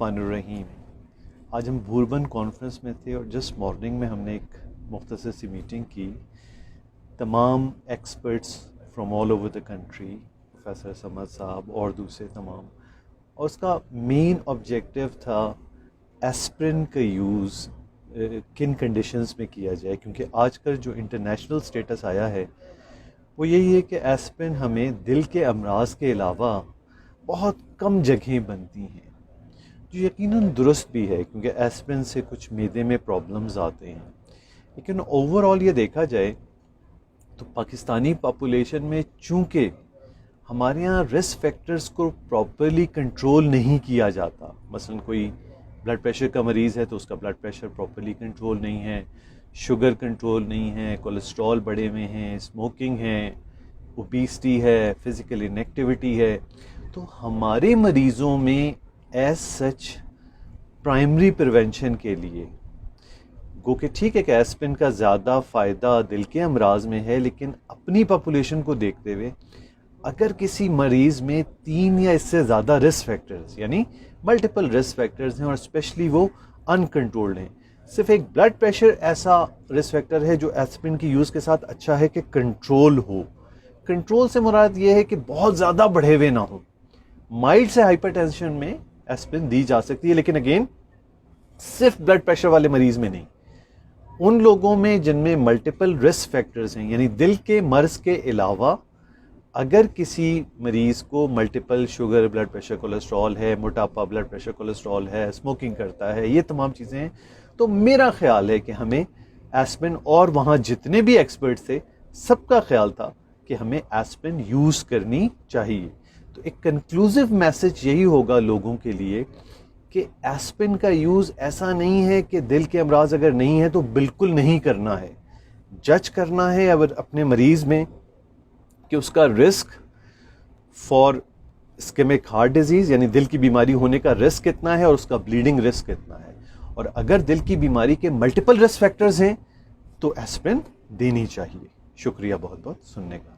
الرحیم آج ہم بوربن کانفرنس میں تھے اور جسٹ مارننگ میں ہم نے ایک مختصر سی میٹنگ کی. تمام experts from all over the country, professor Samad sahib اور دوسرے تمام، اور اس کا مین آبجیکٹیو تھا ایسپرن کا یوز کن کنڈیشنز میں کیا جائے، کیونکہ آج کل جو انٹرنیشنل سٹیٹس آیا ہے وہ یہی ہے کہ ایسپرن ہمیں دل کے امراض کے علاوہ بہت کم جگہیں بنتی ہیں، جو یقیناً درست بھی ہے کیونکہ ایسپرن سے کچھ معدے میں پرابلمز آتے ہیں. لیکن اوور آل یہ دیکھا جائے تو پاکستانی پاپولیشن میں چونکہ ہمارے یہاں رسک فیکٹرز کو پراپرلی کنٹرول نہیں کیا جاتا، مثلا کوئی بلڈ پریشر کا مریض ہے تو اس کا بلڈ پریشر پراپرلی کنٹرول نہیں ہے، شوگر کنٹرول نہیں ہے، کولیسٹرول بڑھے ہوئے ہیں، اسموکنگ ہے، اوبیسٹی ہے، فزیکل انیکٹیویٹی ہے، تو ہمارے مریضوں میں ایز سچ پرائمری پریونشن کے لیے گو کہ ٹھیک ہے کہ ایسپرن کا زیادہ فائدہ دل کے امراض میں ہے، لیکن اپنی پاپولیشن کو دیکھتے ہوئے اگر کسی مریض میں 3 یا اس سے زیادہ رسک فیکٹرز یعنی ملٹیپل رسک فیکٹرز ہیں اور اسپیشلی وہ انکنٹرولڈ ہیں، صرف ایک بلڈ پریشر ایسا رسک فیکٹر ہے جو ایسپرن کی یوز کے ساتھ اچھا ہے کہ کنٹرول ہو. کنٹرول سے مراد یہ ہے کہ بہت زیادہ بڑھے ہوئے نہ ہو. مائلڈ سے ہائپر ٹینشن میں ایسپرن دی جا سکتی ہے، لیکن اگین صرف بلڈ پریشر والے مریض میں نہیں. ان لوگوں میں جن میں ملٹیپل رسک فیکٹرز ہیں، یعنی دل کے مرض کے علاوہ اگر کسی مریض کو multiple sugar, blood pressure, cholesterol ہے، موٹاپا، بلڈ پریشر، کولیسٹرول ہے، اسموکنگ کرتا ہے، یہ تمام چیزیں ہیں، تو میرا خیال ہے کہ ہمیں ایسپرن، اور وہاں جتنے بھی ایکسپرٹس تھے سب کا خیال تھا کہ ہمیں ایسپرن یوز کرنی چاہیے. تو ایک کنکلوزیو میسج یہی ہوگا لوگوں کے لیے کہ ایسپرن کا یوز ایسا نہیں ہے کہ دل کے امراض اگر نہیں ہے تو بالکل نہیں کرنا ہے. جج کرنا ہے اگر اپنے مریض میں کہ اس کا رسک فار اسکیمک ہارٹ ڈیزیز یعنی دل کی بیماری ہونے کا رسک کتنا ہے اور اس کا بلیڈنگ رسک کتنا ہے، اور اگر دل کی بیماری کے ملٹیپل رسک فیکٹرز ہیں تو ایسپرن دینی چاہیے. شکریہ بہت بہت سننے کا.